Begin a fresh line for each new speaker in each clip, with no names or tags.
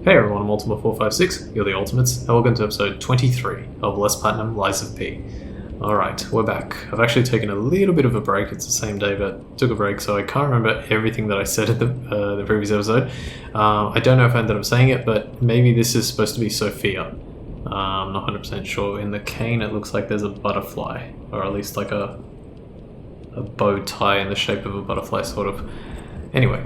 Hey everyone, I'm Ultima456, you're the Ultimates, and welcome to episode 23 of Less Platinum, Lies of P. Alright, we're back. I've actually taken a little bit of a break, it's the same day, but took a break, so I can't remember everything that I said in the previous episode. I don't know if I ended up saying it, but maybe this is supposed to be Sophia. I'm not 100% sure. In the cane it looks like there's a butterfly, or at least like a bow tie in the shape of a butterfly, sort of. Anyway,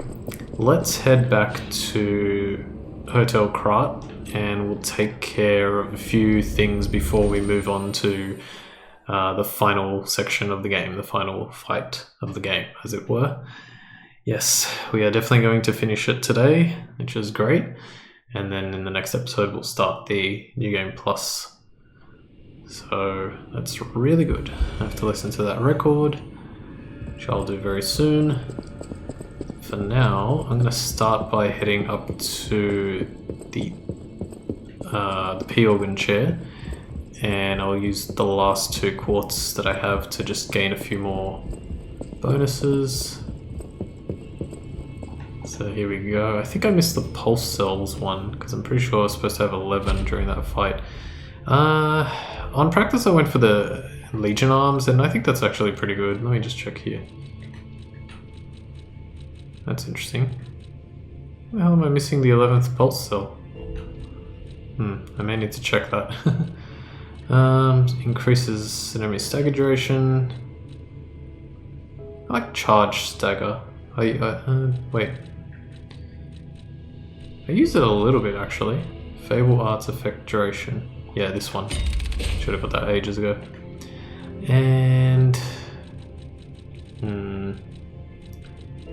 let's head back to Hotel Krat and we'll take care of a few things before we move on to the final section of the game, the final fight of the game, as it were. Yes, we are definitely going to finish it today, which is great. And then in the next episode, we'll start the New Game Plus. So that's really good. I have to listen to that record, which I'll do very soon. For now, I'm going to start by heading up to the P organ chair, and I'll use the last 2 quartz that I have to just gain a few more bonuses. So here we go. I think I missed the pulse cells one because I'm pretty sure I was supposed to have 11 during that fight. On practice I went for the Legion arms, and I think that's actually pretty good. Let me just check here. That's interesting. Why the hell am I missing the 11th pulse cell? I may need to check that. Increases enemy stagger duration. I like charge stagger. Wait. I use it a little bit actually. Fable arts effect duration. Yeah, this one. Should have put that ages ago. And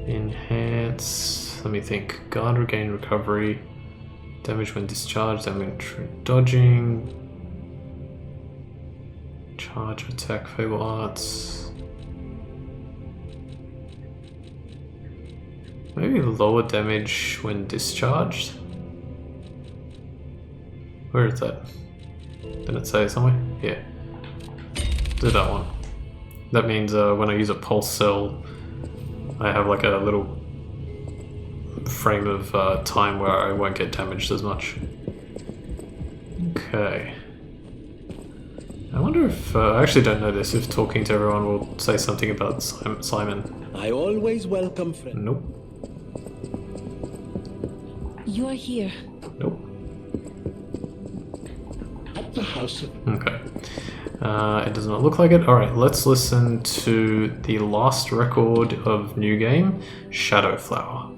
enhance. Let me think. Guard, regain, recovery, damage when discharged, damage dodging, charge, attack, fable arts. Maybe lower damage when discharged. Where is that? Didn't it say somewhere? Yeah. Do that one. That means when I use a pulse cell, I have like a little frame of time where I won't get damaged as much. Okay. I wonder if, I actually don't know this, if talking to everyone will say something about Simon.
I always welcome friends.
Nope.
You are here.
Nope.
At the house of...
Okay. It does not look like it. Alright, let's listen to the last record of New Game, Shadow Flower.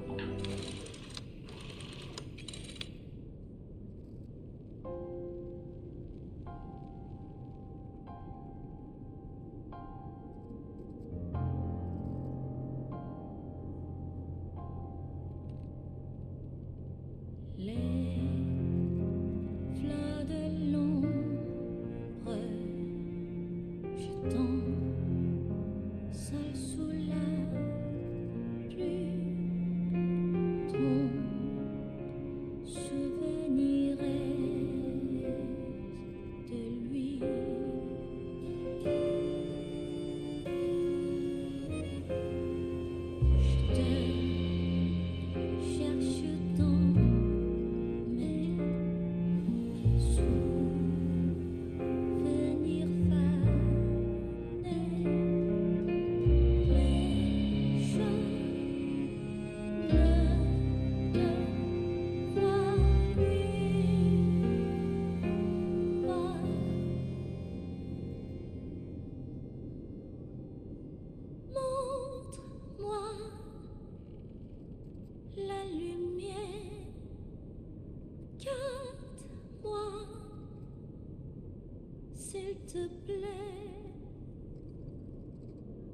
S'il te plaît,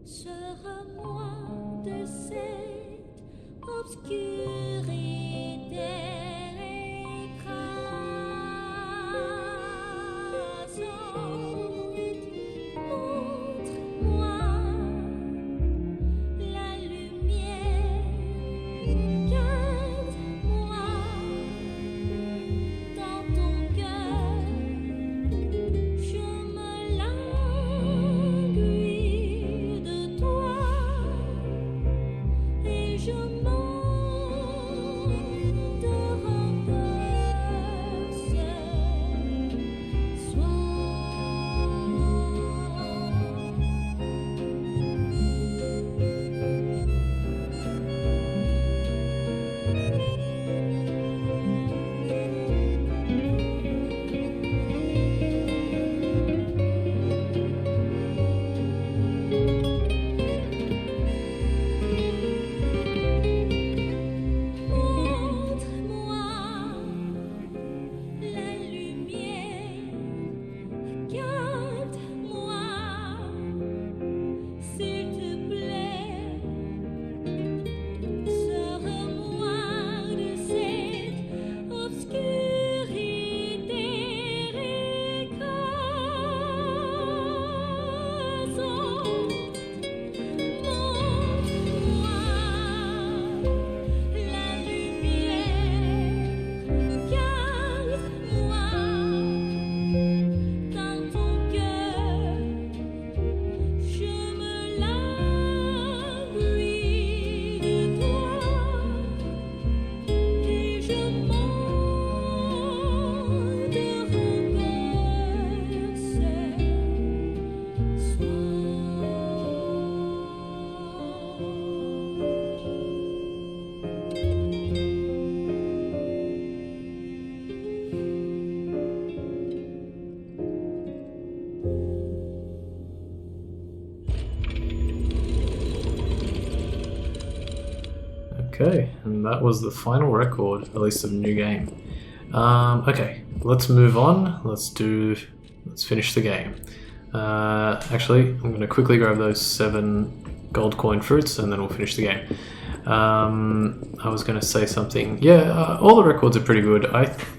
sors-moi de cette obscurité. Je m'en
Okay, and that was the final record, at least of New Game. Okay, let's move on. Let's finish the game. Actually, I'm going to quickly grab those 7 gold coin fruits and then we'll finish the game. I was going to say something. Yeah, all the records are pretty good.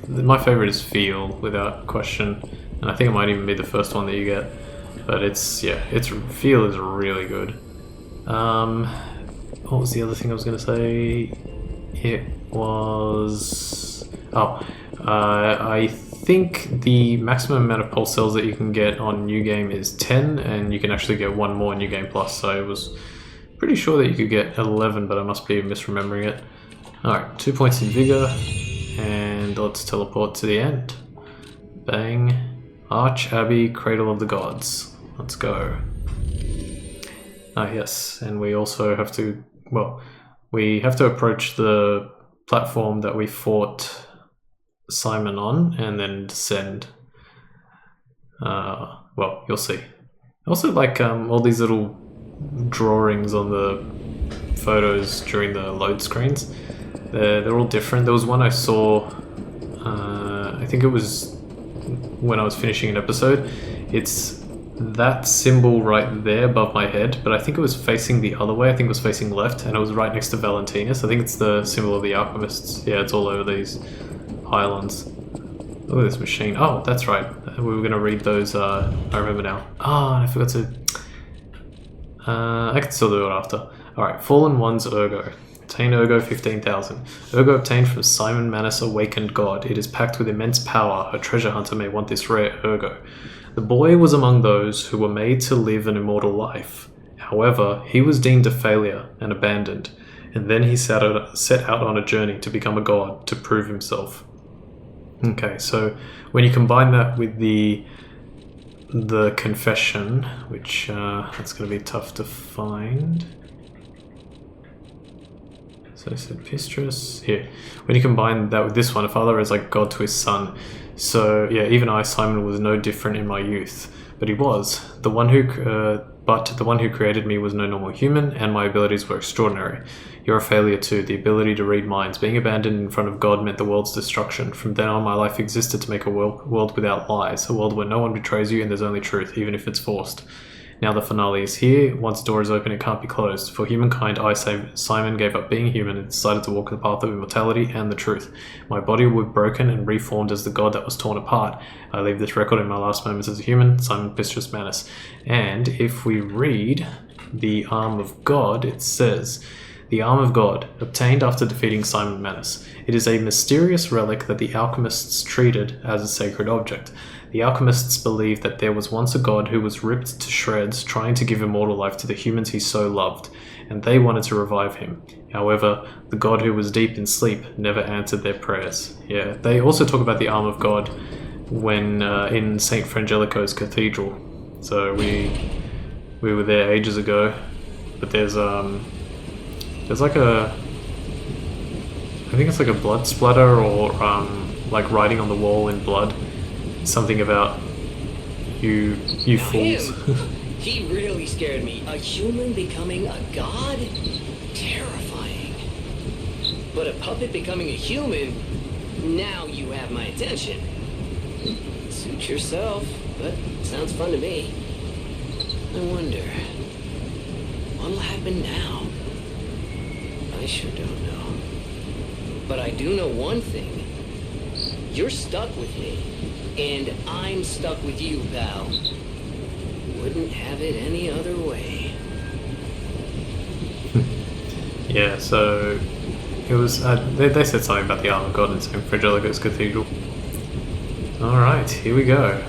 My favorite is Feel, without question, and I think it might even be the first one that you get. But Feel is really good. What was the other thing I was going to say? It was... I think the maximum amount of pulse cells that you can get on New Game is 10, and you can actually get 1 more in New Game Plus, so I was pretty sure that you could get 11, but I must be misremembering it. Alright, 2 points in Vigor, and let's teleport to the end. Bang. Arch Abbey, Cradle of the Gods. Let's go. Ah yes, and we also have to, we have to approach the platform that we fought Simon on and then descend. You'll see. I also like all these little drawings on the photos during the load screens. They're all different. There was one I saw, I think it was when I was finishing an episode. It's that symbol right there above my head, but I think it was facing the other way. I think it was facing left, and it was right next to Valentinus. I think it's the symbol of the alchemists. Yeah, it's all over these pylons. Look at this machine. Oh, that's right. We were going to read those. I remember now. Oh, and I forgot to... I can still do it after. Alright, Fallen One's Ergo. Obtain Ergo 15,000. Ergo obtained from Simon Manus, awakened god. It is packed with immense power. A treasure hunter may want this rare Ergo. The boy was among those who were made to live an immortal life. However, he was deemed a failure and abandoned, and then he set out on a journey to become a god, to prove himself. Okay, so when you combine that with the confession, which that's going to be tough to find. So I said Pistrus. Here. When you combine that with this one, a father is like God to his son. So yeah, even I, Simon, was no different in my youth. But he was. The one who created me was no normal human, and my abilities were extraordinary. You're a failure too. The ability to read minds. Being abandoned in front of God meant the world's destruction. From then on, my life existed to make a world without lies. A world where no one betrays you and there's only truth, even if it's forced. Now the finale is here. Once the door is open, it can't be closed. For humankind, I, Simon, gave up being human and decided to walk the path of immortality and the truth. My body will be broken and reformed as the god that was torn apart. I leave this record in my last moments as a human, Simon Pistrus Manus. And if we read the Arm of God, it says... The Arm of God, obtained after defeating Simon Manus. It is a mysterious relic that the alchemists treated as a sacred object. The alchemists believed that there was once a god who was ripped to shreds, trying to give immortal life to the humans he so loved, and they wanted to revive him. However, the god who was deep in sleep never answered their prayers. Yeah, they also talk about the Arm of God when in St. Frangelico's Cathedral. So we were there ages ago, but there's like a... I think it's like a blood splatter or like writing on the wall in blood. Something about you fools.
He really scared me. A human becoming a god? Terrifying. But a puppet becoming a human? Now you have my attention. Suit yourself, but sounds fun to me. I wonder, what'll happen now? I sure don't know. But I do know one thing. You're stuck with me, and I'm stuck with you, pal. Wouldn't have it any other way.
Yeah, so it was. They said something about the Arm of God in St. Frangelico's Cathedral. Alright, here we go.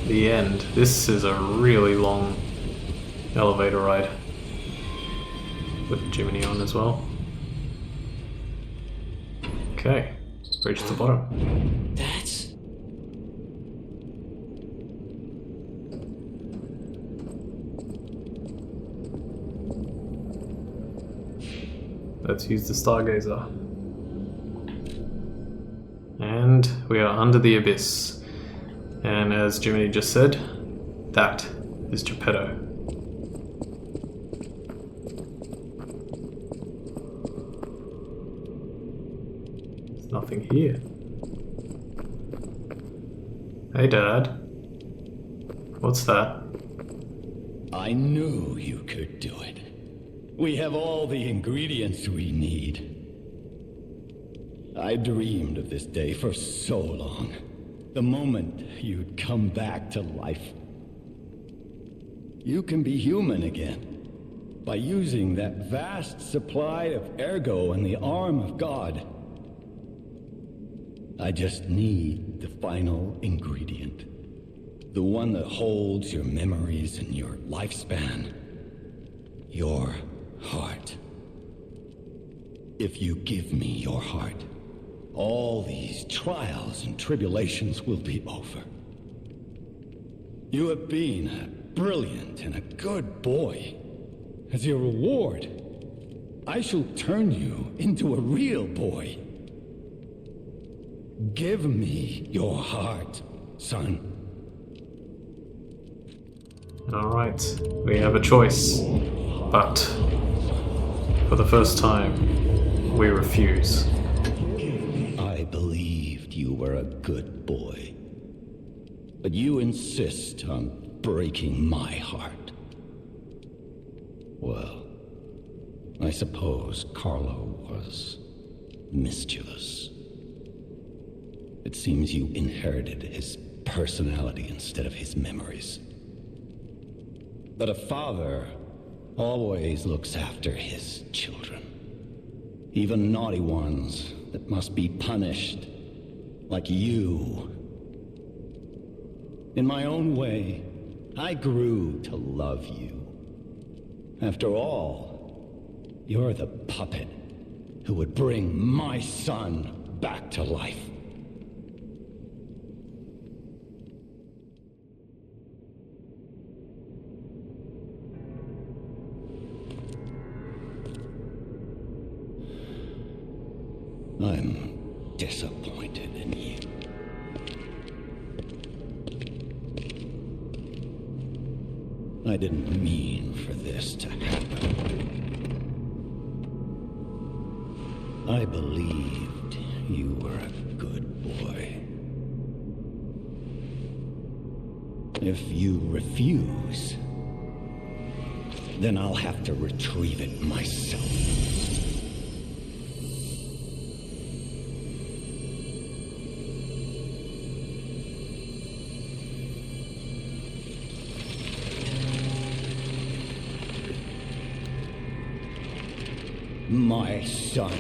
The end. This is a really long elevator ride. Put Jiminy on as well. Okay, reach the bottom.
That's...
Let's use the Stargazer. And we are under the abyss. And as Jiminy just said, that is Geppetto. Nothing here. Hey, Dad. What's that?
I knew you could do it. We have all the ingredients we need. I dreamed of this day for so long. The moment you'd come back to life. You can be human again. By using that vast supply of ergo in the arm of God. I just need the final ingredient. The one that holds your memories and your lifespan. Your heart. If you give me your heart, all these trials and tribulations will be over. You have been a brilliant and a good boy. As your reward, I shall turn you into a real boy. Give me your heart, son.
Alright, we have a choice. But, for the first time, we refuse.
I believed you were a good boy. But you insist on breaking my heart. Well, I suppose Carlo was mischievous. It seems you inherited his personality instead of his memories. But a father always looks after his children. Even naughty ones that must be punished, like you. In my own way, I grew to love you. After all, you're the puppet who would bring my son back to life. I'm disappointed in you. I didn't mean for this to happen. I believed you were a good boy. If you refuse, then I'll have to retrieve it myself. My son.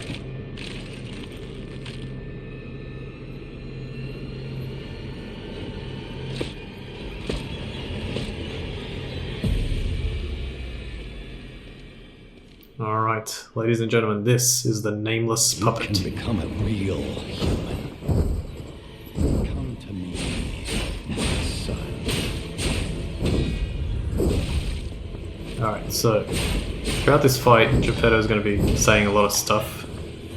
Alright, ladies and gentlemen, this is the Nameless Puppet.
You can become a real human. Come to me, my son.
Alright, so throughout this fight, Geppetto's going to be saying a lot of stuff.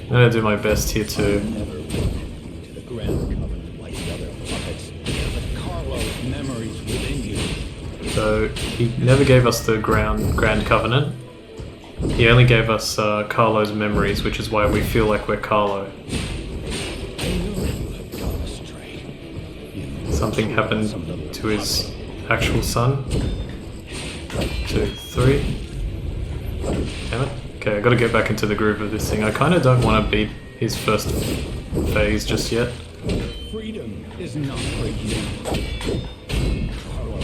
I'm going to do my best here to...
Never brought you to the Grand Covenant like the other puppets. But Carlo's memories within you.
So, he never gave us the Grand Covenant. He only gave us Carlo's memories, which is why we feel like we're Carlo.
I knew you had gone astray.
Something happened to his actual son. 2, 3. Damn it. Okay, I gotta get back into the groove of this thing. I kinda don't want to beat his first phase just yet.
Freedom is not for you. Carlo.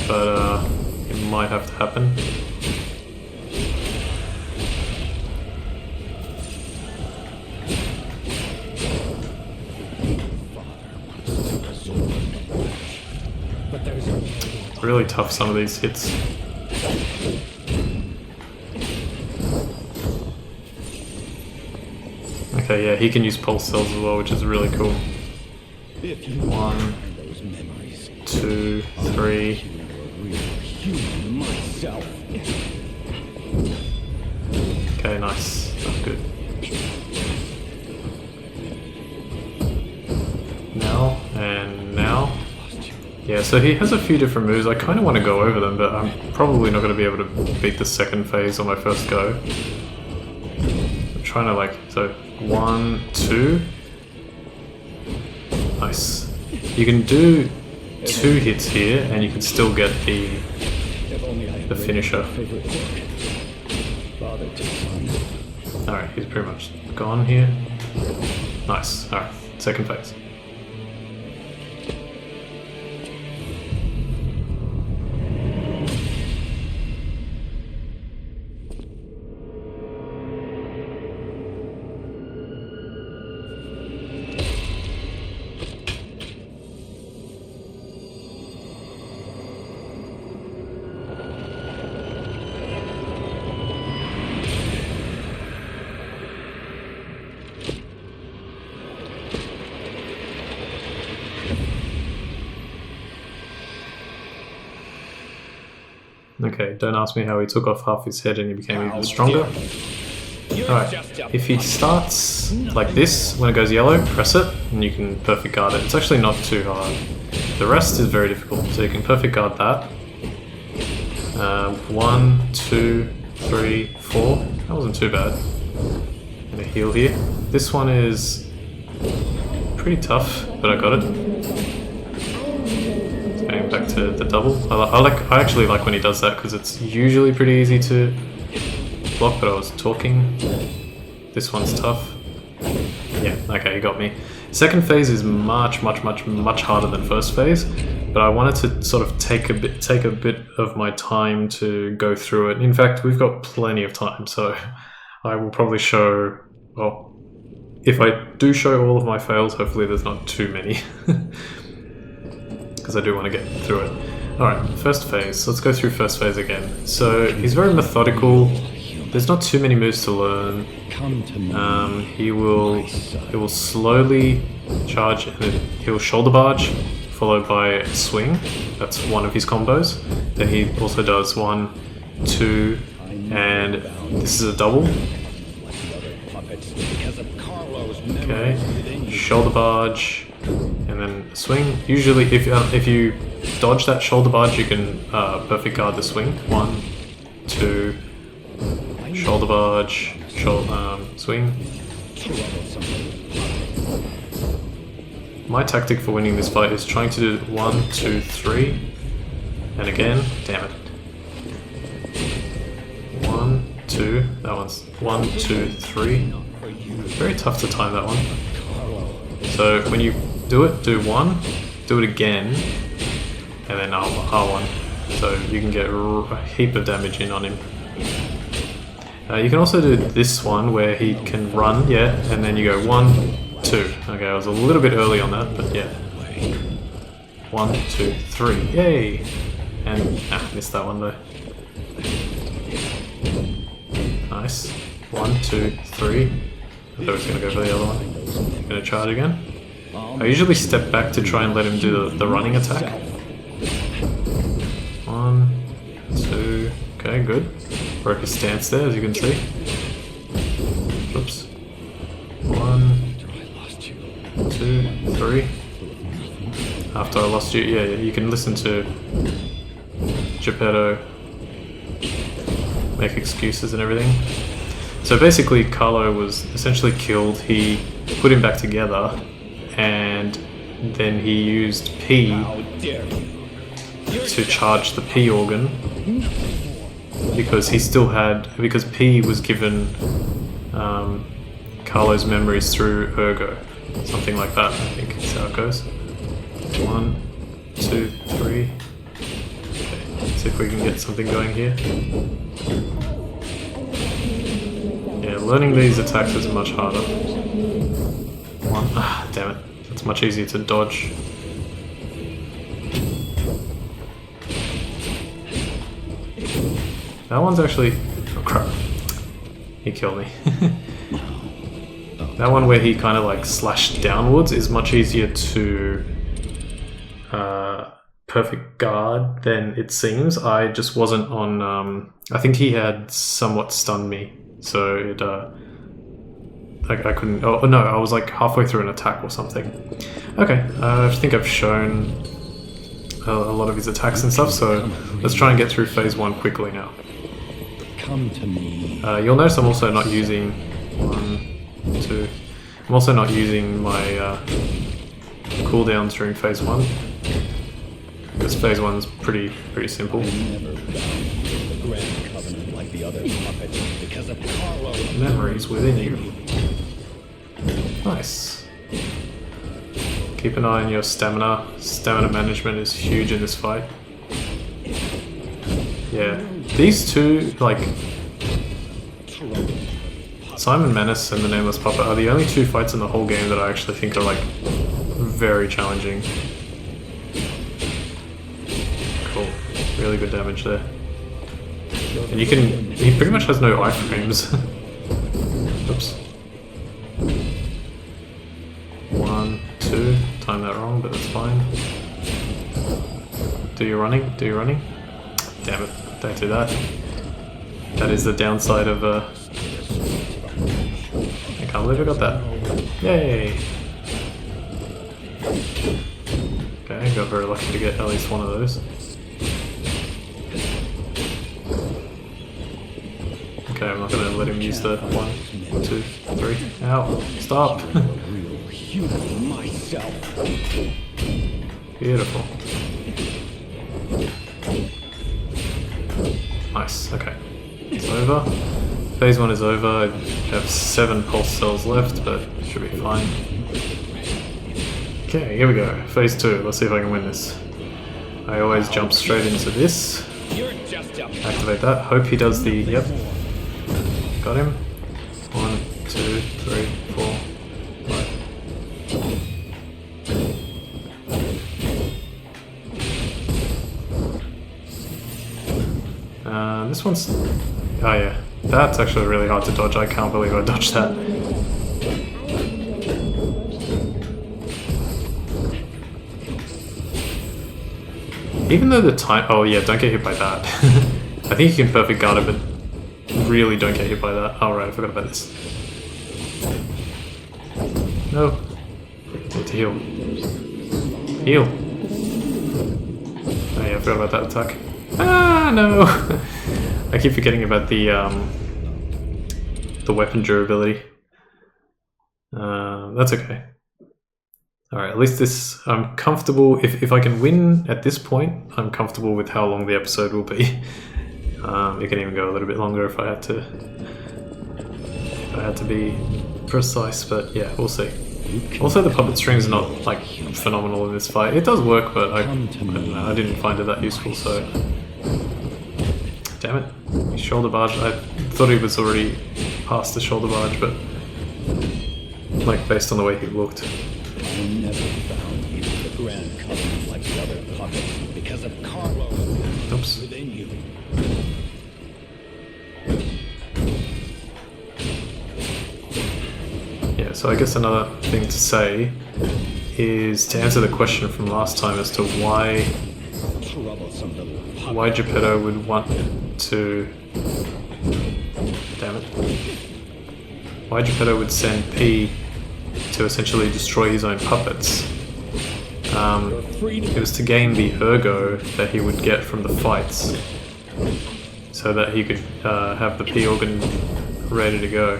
But, it might have to happen. Really tough, some of these hits. Okay, yeah, he can use pulse cells as well, which is really cool. 1, 2, 3. Okay, nice. That's good. Now, and now. Yeah, so he has a few different moves. I kind of want to go over them, but I'm probably not going to be able to beat the second phase on my first go. I'll trying to like, so 1, 2. Nice. You can do 2 hits here and you can still get the finisher. Alright, he's pretty much gone here. Nice. Alright, second phase. Okay, don't ask me how he took off half his head and he became even stronger. Alright, if he starts like this, when it goes yellow, press it, and you can perfect guard it. It's actually not too hard. The rest is very difficult, so you can perfect guard that. 1, 2, 3, 4. That wasn't too bad. I'm gonna heal here. This one is pretty tough, but I got it. Going back to the double. I actually like when he does that because it's usually pretty easy to block, but I was talking. This one's tough. Yeah, okay, he got me. Second phase is much harder than first phase, but I wanted to sort of take a bit of my time to go through it. In fact, we've got plenty of time, so I will probably show, well, if I do show all of my fails, hopefully there's not too many. Because I do want to get through it. Alright, first phase. Let's go through first phase again. So he's very methodical. There's not too many moves to learn. He will slowly charge and then he'll shoulder barge, followed by a swing. That's one of his combos. Then he also does 1, 2, and this is a double. Okay, shoulder barge. And then a swing. Usually, if you dodge that shoulder barge, you can perfect guard the swing. 1, 2, shoulder barge, swing. My tactic for winning this fight is trying to do 1, 2, 3, and again, damn it. 1, 2. That one's 1, 2, 3. Very tough to time that one. So when you do it, do 1, do it again, and then R1. So you can get a heap of damage in on him. You can also do this one where he can run, yeah, and then you go 1, 2. Okay, I was a little bit early on that, but yeah. 1, 2, 3, yay! And missed that one though. Nice. 1, 2, 3. I thought I was gonna go for the other one. I'm gonna charge again. I usually step back to try and let him do the running attack. 1, 2, okay, good. Broke his stance there, as you can see. Oops. 1, 2, 3. After I lost you, yeah, you can listen to Geppetto make excuses and everything. So basically, Carlo was essentially killed. He put him back together, and then he used P to charge the P organ because because P was given Carlo's memories through Ergo, something like that. I think is how it goes. 1, 2, 3. Okay, let's see if we can get something going here. Yeah, learning these attacks is much harder. 1, damn it. It's much easier to dodge. That one's actually... oh crap. He killed me. That one where he kind of like slashed downwards is much easier to perfect guard than it seems. I just wasn't on... I think he had somewhat stunned me. So it... I couldn't... oh no, I was like halfway through an attack or something. Okay, I think I've shown a lot of his attacks and stuff, so let's try and get through phase 1 quickly now.
Come to me.
You'll notice I'm also not using 1, 2. I'm also not using my cooldowns during phase 1 because phase 1's pretty simple.
Never found the Grand Covenant like the other puppets because of Carlo.
Memories within you. Nice. Keep an eye on your stamina. Stamina management is huge in this fight. Yeah, these two, like Simon Menace and the Nameless Puppet, are the only two fights in the whole game that I actually think are like very challenging. Cool, really good damage there. And he pretty much has no iframes. Oops. 1, 2, timed that wrong, but that's fine. Do your running, do your running. Damn it, don't do that. That is the downside of I can't believe I got that. Yay! Okay, I got very lucky to get at least one of those. Okay, I'm not gonna let him use the 1, 2, 3. Ow! Stop! Beautiful. Nice, okay. It's over. Phase 1 is over. I have 7 pulse cells left, but should be fine. Okay, here we go. Phase 2. Let's see if I can win this. I always jump straight into this. Activate that. Hope he does the... Yep. Got him. 1, 2, 3, 4, 5. This one's... Oh yeah, that's actually really hard to dodge. I can't believe I dodged that. Even though the time... Oh yeah, don't get hit by that. I think you can perfect guard it, but really don't get hit by that. Oh right, I forgot about this. No. Need to heal. Heal. Oh yeah, I forgot about that attack. Ah, no! I keep forgetting about the weapon durability. That's okay. Alright, at least this... I'm comfortable... If I can win at this point, I'm comfortable with how long the episode will be. It can even go a little bit longer if I had to be precise, but yeah, we'll see. Also, the puppet string's not, like, phenomenal in this fight. It does work, but I don't know, I didn't find it that useful, so... Damn it. His shoulder barge. I thought he was already past the shoulder barge, but... like, based on the way he looked.
I never found you the Grand Covenant like the other puppets because of Carlo.
Oops.
Within you.
Yeah, so I guess another thing to say is to answer the question from last time as to why Geppetto would want to... Damn it. Why Geppetto would send P to essentially destroy his own puppets. It was to gain the ergo that he would get from the fights, so that he could have the P organ ready to go.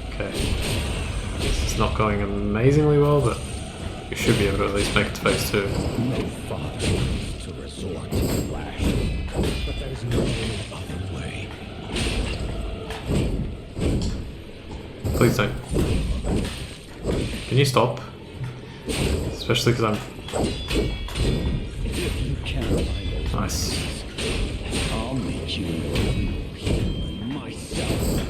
Okay. This is not going amazingly well, but we should be able to at least make it to phase 2.
No father to resort to flash, but there's no other way.
Please don't. Can you stop? Especially because I'm...
If you can't find those
Nice.
I'll make you a real human myself.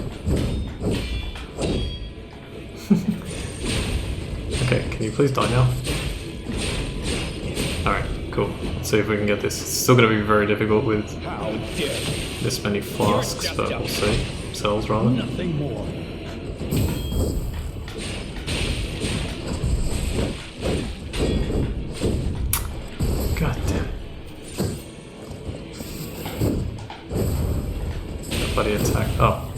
Okay, can you please die now? Alright, cool. Let's see if we can get this. It's still going to be very difficult with
How dare you?
this many flasks, but we'll see. Cells, rather.
Nothing more.
God damn it. Bloody attack. Oh.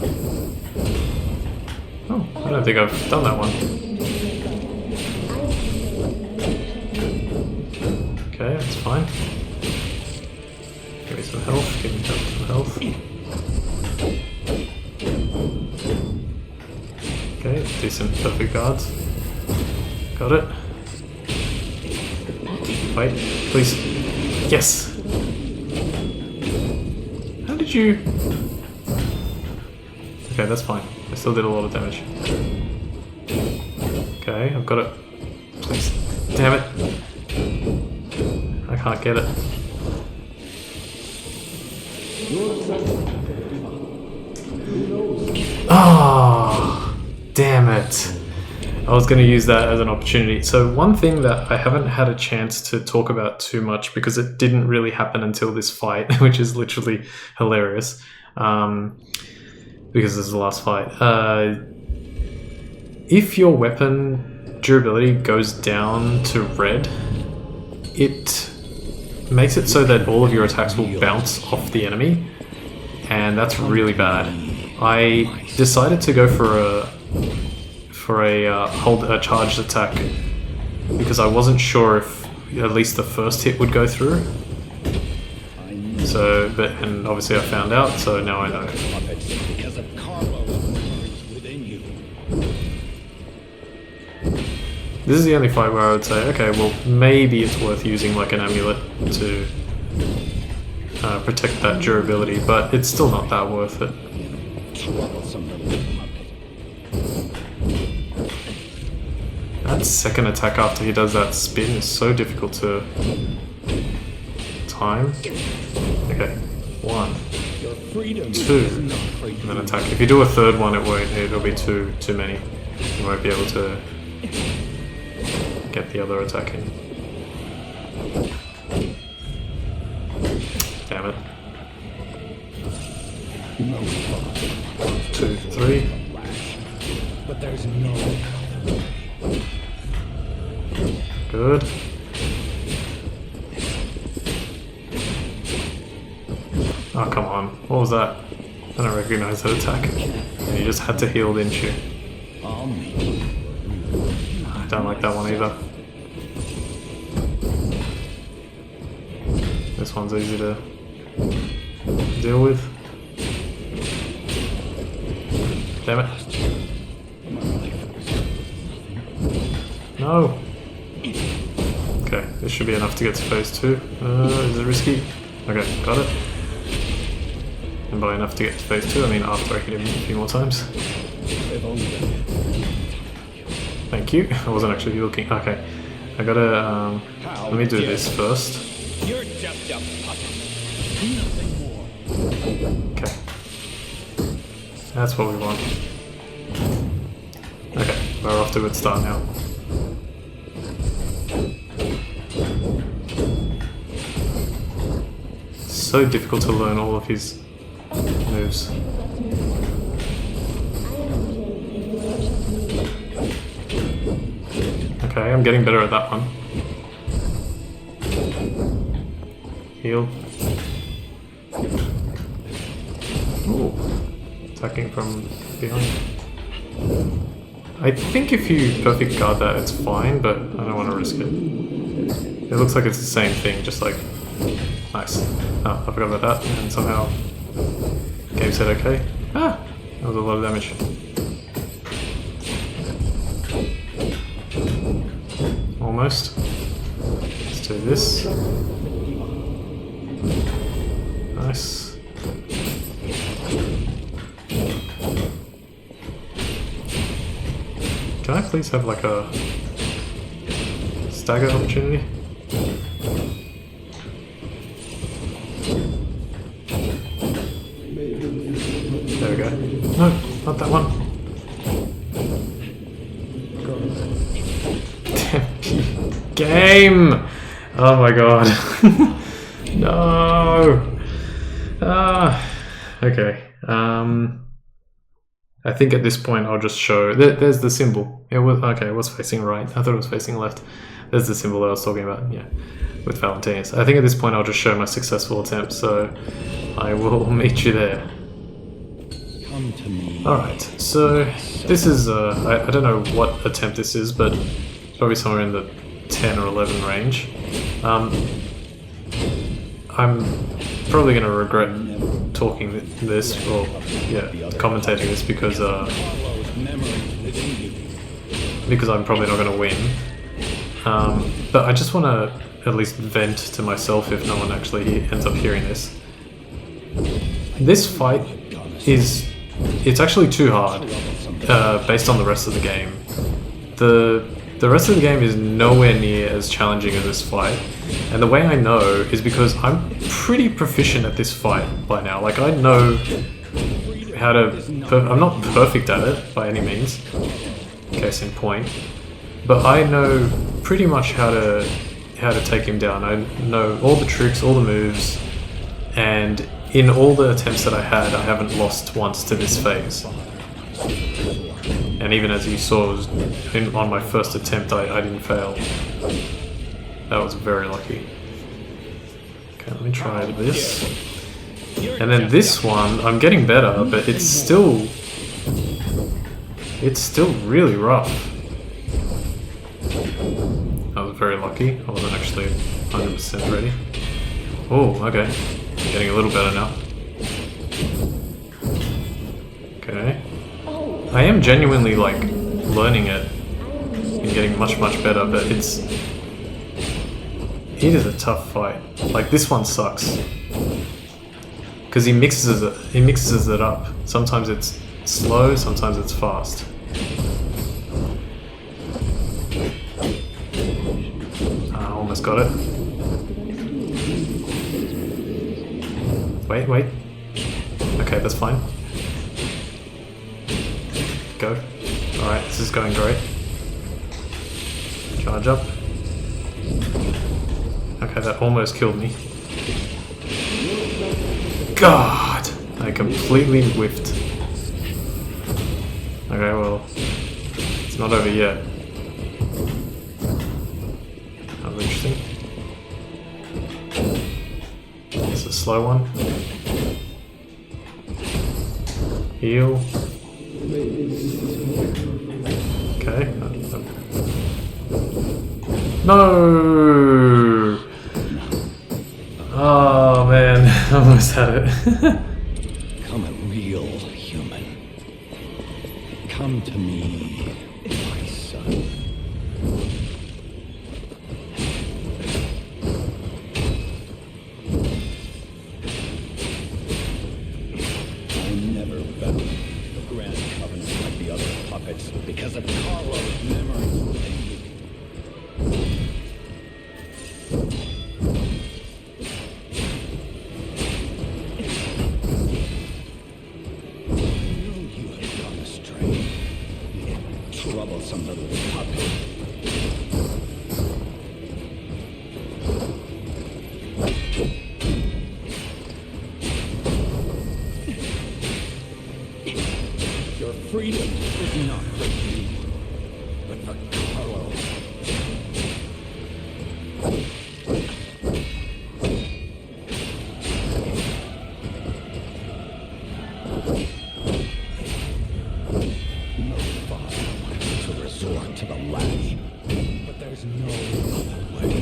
Oh, I don't think I've done that one. Okay, that's fine. Give me some health, give me some health. decent perfect guards. Got it. Wait, please. Yes! How did you... Okay, that's fine. I still did a lot of damage. Okay, I've got it. Please. Damn it. I can't get it. Ah, damn it. I was going to use that as an opportunity. So one thing that I haven't had a chance to talk about too much because it didn't really happen until this fight, which is literally hilarious, because this is the last fight. If your weapon durability goes down to red, it makes it so that all of your attacks will bounce off the enemy, and that's really bad. I decided to go for a charged attack because I wasn't sure if at least the first hit would go through. So, and obviously I found out, so now I know.
Because of Carlo's memories within you.
This is the only fight where I would say, okay, well, maybe it's worth using like an amulet to protect that durability, but it's still not that worth it. That second attack after he does that spin is so difficult to time. Okay, 1, 2, and then attack. If you do a third one, it'll be too many. You won't be able to get the other attack in. Damn it. 2, 3.
But there's no...
Good. Oh, come on. What was that? I don't recognize that attack. You just had to heal, didn't you? I don't like that one either. This one's easy to deal with. Damn it. No! Okay, this should be enough to get to phase 2. Is it risky? Okay, got it. And by enough to get to phase 2, I mean after I hit him a few more times. Thank you. I wasn't actually looking. Okay, I gotta, let me do this first.
You're just a puppet. Nothing more.
Okay. That's what we want. Okay, we're off to a good start now. So difficult to learn all of his moves. Okay, I'm getting better at that one. Heal. Ooh. Attacking from behind. I think if you perfect guard that, it's fine, but I don't want to risk it. It looks like it's the same thing, just like... Nice. Oh, I forgot about that, and somehow... Game said okay. Ah! That was a lot of damage. Almost. Let's do this. Nice. Can I please have like a stagger opportunity? There we go. No, not that one. Game! Oh my god. No! Okay. I think at this point I'll just show... There's the symbol. It was okay, it was facing right. I thought it was facing left. There's the symbol that I was talking about, yeah. With Valentinus. I think at this point I'll just show my successful attempt, so I will meet you there.
Come to me.
Alright, so this is... I don't know what attempt this is, but it's probably somewhere in the 10 or 11 range. I'm probably going to regret talking this, or yeah, commentating this, because
Carlo's memories within you.
because I'm probably not going to win. But I just want to at least vent to myself if no one actually ends up hearing this. This fight it's actually too hard based on the rest of the game. The rest of the game is nowhere near as challenging as this fight, and the way I know is because I'm pretty proficient at this fight by now. Like, I know how to... I'm not perfect at it by any means, case in point, but I know pretty much how to take him down. I know all the tricks, all the moves, and in all the attempts that I had, I haven't lost once to this phase. And even as you saw, on my first attempt, I didn't fail. That was very lucky. Okay, let me try this. And then this one, I'm getting better, but it's still really rough. I was very lucky. I wasn't actually 100% ready. Oh, okay. Getting a little better now. Okay. I am genuinely, like, learning it and getting much better, but it is a tough fight. Like, this one sucks. Because he mixes it up. Sometimes it's slow, sometimes it's fast. I almost got it. Wait. Okay, that's fine. Go. Alright, this is going great. Charge up. Okay, that almost killed me. God! I completely whiffed. Okay, well, it's not over yet. That was interesting. It's a slow one. Heal. Okay. No! Oh man, I almost had it.
Become a real human. Come to me, my son. I never felt the grand covenant like the other puppets because of Carlo's memories. Troublesome little puppet. Your freedom is not for me, but for Carlo. To the lash, but there's no other way.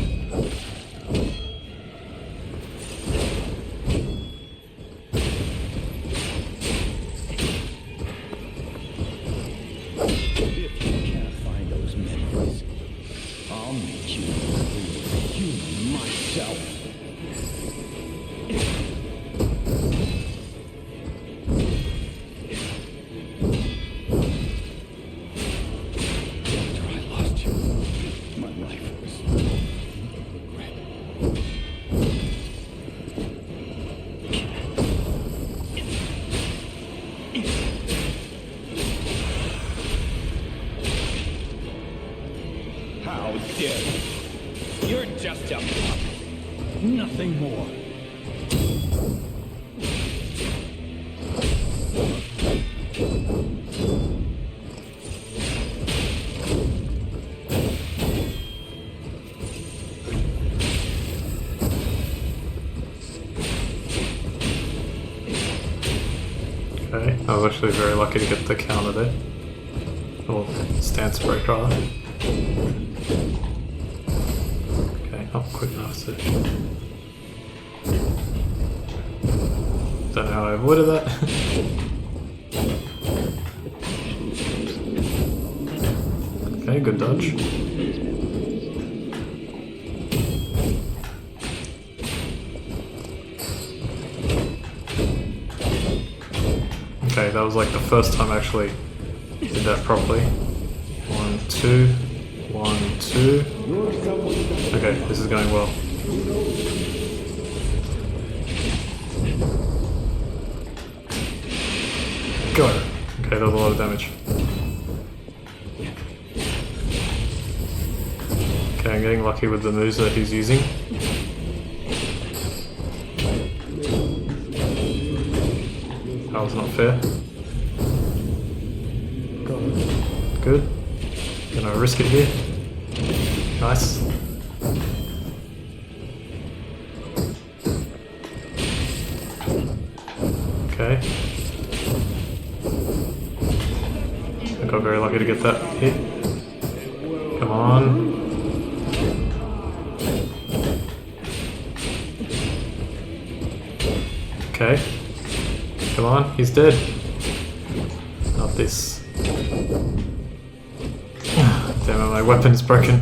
If you can't find those memories, I'll make you a human myself. How dare you? You're just a puppet. Nothing more.
Okay, I was actually very lucky to get the counter there. Or stance break rather. Okay, not quick enough to... Don't know how I avoided that. Okay, Okay, good dodge. Okay, that was like the first time I actually did that properly. 1, 2, 1, 2. Okay, this is going well. Go! Okay, that was a lot of damage. Okay, I'm getting lucky with the moves that he's using. That was not fair. Good. Gonna risk it here. Nice. Okay. I got very lucky to get that hit. Come on. Okay. Come on, he's dead. Not this. Damn it, my weapon is broken.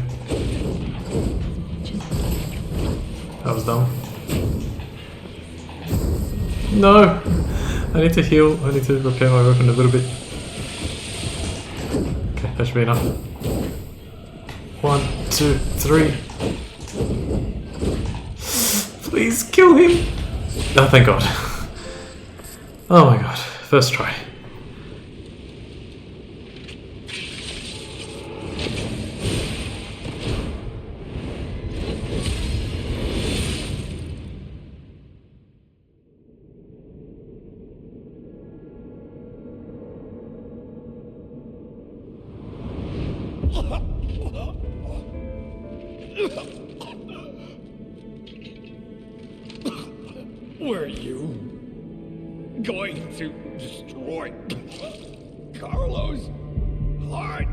That was dumb. No! I need to heal. I need to repair my weapon a little bit. Okay, that should be enough. 1, 2, 3. Please kill him! Oh, thank God. Oh my God. First try.
Were you going to destroy Carlos' heart?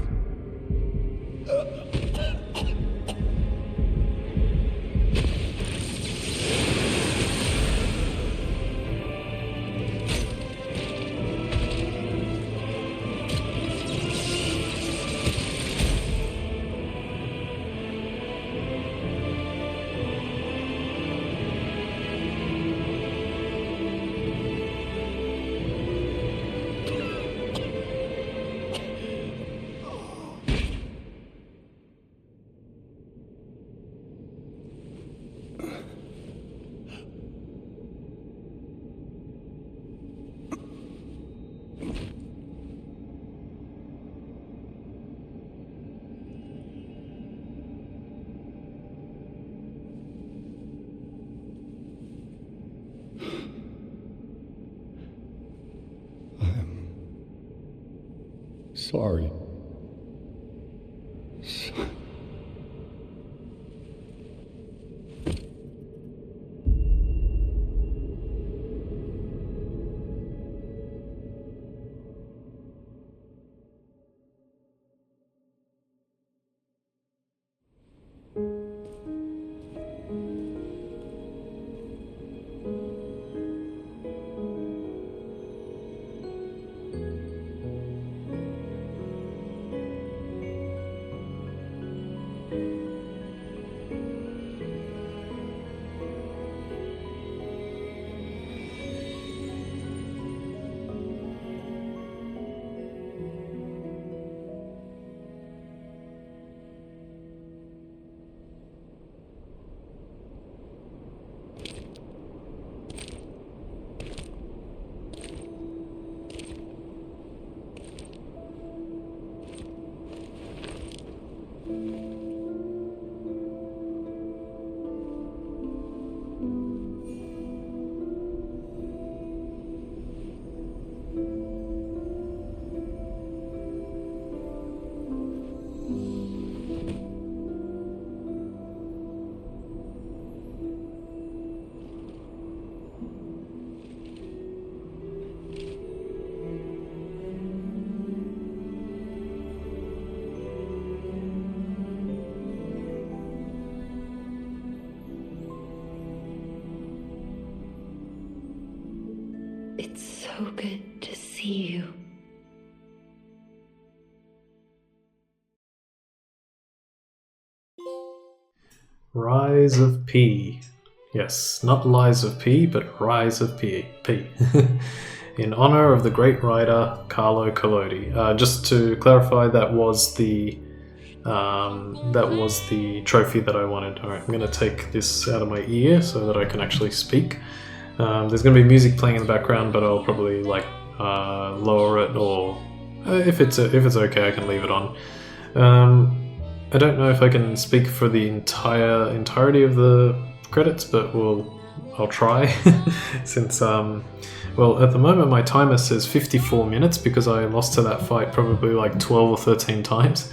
Sorry.
It's so good to see you.
Rise of P. Yes, not Lies of P, but Rise of P. In honor of the great writer Carlo Collodi. Just to clarify, that was the trophy that I wanted. Alright, I'm going to take this out of my ear so that I can actually speak. There's going to be music playing in the background, but I'll probably lower it, or if it's okay, I can leave it on. I don't know if I can speak for the entirety of the credits, but I'll try. Since well, at the moment my timer says 54 minutes because I lost to that fight probably like 12 or 13 times.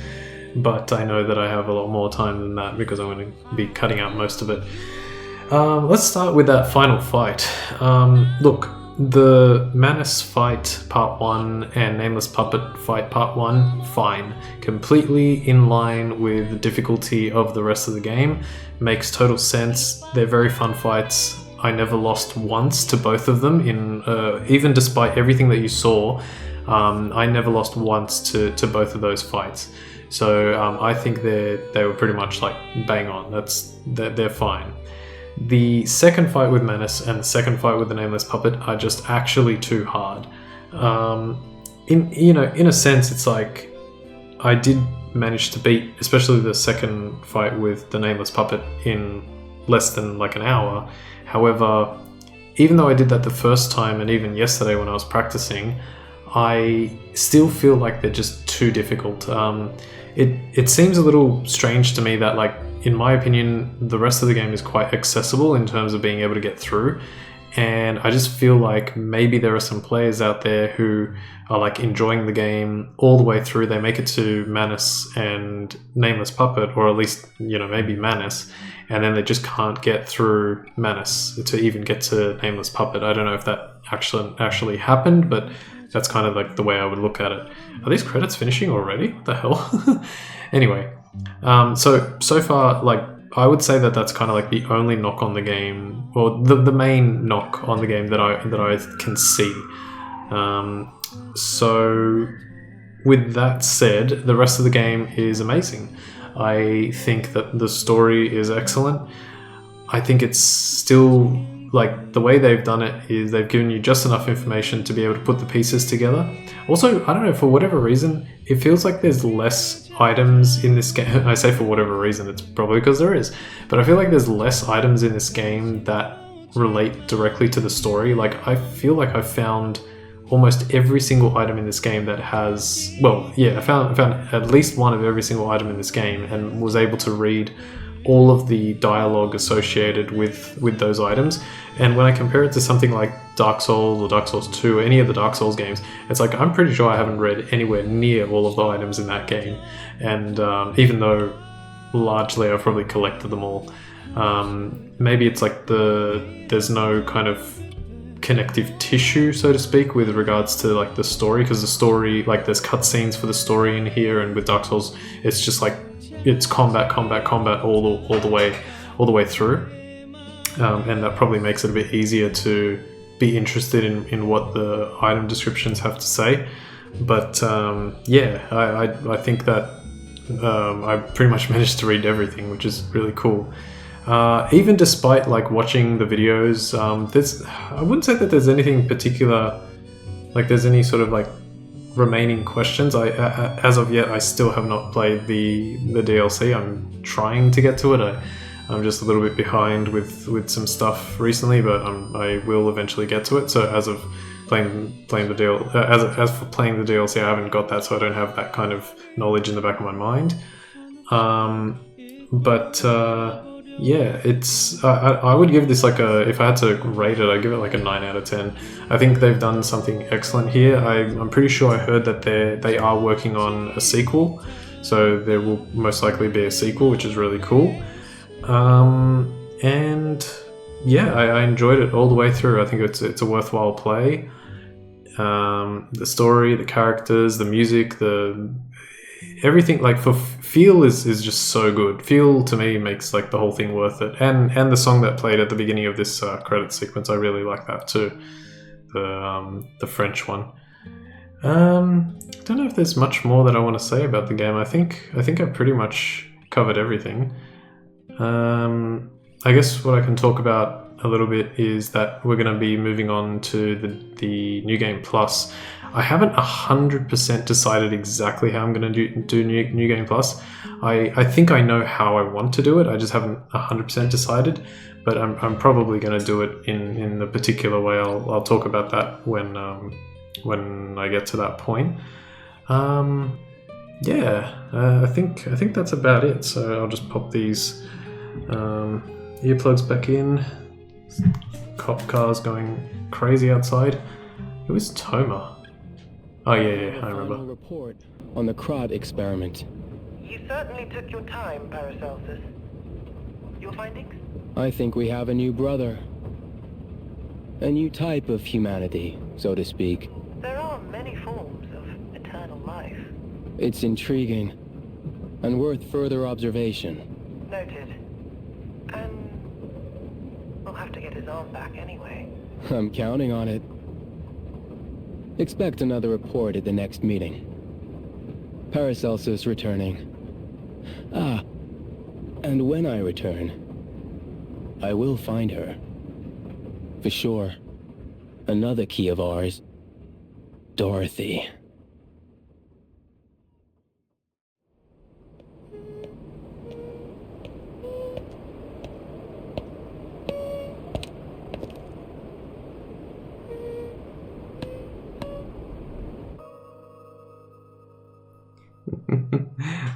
But I know that I have a lot more time than that because I'm going to be cutting out most of it. Let's start with that final fight. Look, the Manus fight part 1 and Nameless Puppet fight part 1, fine. Completely in line with the difficulty of the rest of the game. Makes total sense. They're very fun fights. I never lost once to both of them, even despite everything that you saw. I never lost once to both of those fights. So I think they were pretty much like bang on. They're fine. The second fight with Manus and the second fight with the Nameless Puppet are just actually too hard. In a sense, it's like I did manage to beat, especially the second fight with the Nameless Puppet, in less than like an hour. However, even though I did that the first time and even yesterday when I was practicing, I still feel like they're just too difficult. It seems a little strange to me that, like, in my opinion, the rest of the game is quite accessible in terms of being able to get through. And I just feel like maybe there are some players out there who are like enjoying the game all the way through. They make it to Manus and Nameless Puppet, or at least, maybe Manus, and then they just can't get through Manus to even get to Nameless Puppet. I don't know if that actually happened, but that's kind of like the way I would look at it. Are these credits finishing already? What the hell? Anyway, so far, like, I would say that that's kind of like the only knock on the game, or the main knock on the game that I can see. So with that said, the rest of the game is amazing. I think that the story is excellent. I think it's still, like, the way they've done it is they've given you just enough information to be able to put the pieces together. Also, I don't know, for whatever reason, it feels like there's less items in this game. I say for whatever reason, it's probably because there is. But I feel like there's less items in this game that relate directly to the story. Like, I feel like I found almost every single item in this game that has... Well, yeah, I found at least one of every single item in this game and was able to read all of the dialogue associated with those items. And when I compare it to something like Dark Souls or Dark Souls 2, any of the Dark Souls games, it's like I'm pretty sure I haven't read anywhere near all of the items in that game. And even though largely I've probably collected them all, maybe it's like there's no kind of connective tissue, so to speak, with regards to like the story, because the story, like, there's cutscenes for the story in here, and with Dark Souls it's just like it's combat all the way through, and that probably makes it a bit easier to be interested in what the item descriptions have to say. But yeah, I think that I pretty much managed to read everything, which is really cool. Even despite like watching the videos, I wouldn't say that there's anything particular, like there's any sort of like remaining questions. As of yet, I still have not played the DLC. I'm trying to get to it. I'm just a little bit behind with some stuff recently, but I will eventually get to it. So as of playing the as for playing the DLC, I haven't got that, so I don't have that kind of knowledge in the back of my mind. Yeah, it's I would give this like if I had to rate it, I'd give it like a 9 out of 10. I think they've done something excellent here. I'm pretty sure I heard that they are working on a sequel, so there will most likely be a sequel, which is really cool. And yeah, I enjoyed it all the way through. I think it's a worthwhile play. The story, the characters, the music, everything, like, for feel is just so good. Feel to me makes like the whole thing worth it, and the song that played at the beginning of this credit sequence, I really like that too. The French one. I don't know if there's much more that I want to say about the game. I think I pretty much covered everything. I guess what I can talk about a little bit is that we're going to be moving on to the New Game Plus. I haven't 100% decided exactly how I'm going to do New Game Plus. I think I know how I want to do it. I just haven't 100% decided, but I'm probably going to do it in the particular way. I'll talk about that when I get to that point. I think that's about it. So I'll just pop these earplugs back in. Cop cars going crazy outside. Who is Toma? Oh yeah, I remember.
Report on the Krat experiment.
You certainly took your time, Paracelsus. Your findings?
I think we have a new brother. A new type of humanity, so to speak.
There are many forms of eternal life.
It's intriguing and worth further observation.
Noted. And we'll have to get his arm back anyway.
I'm counting on it. Expect another report at the next meeting. Paracelsus returning. Ah, and when I return, I will find her. For sure. Another key of ours. Dorothy.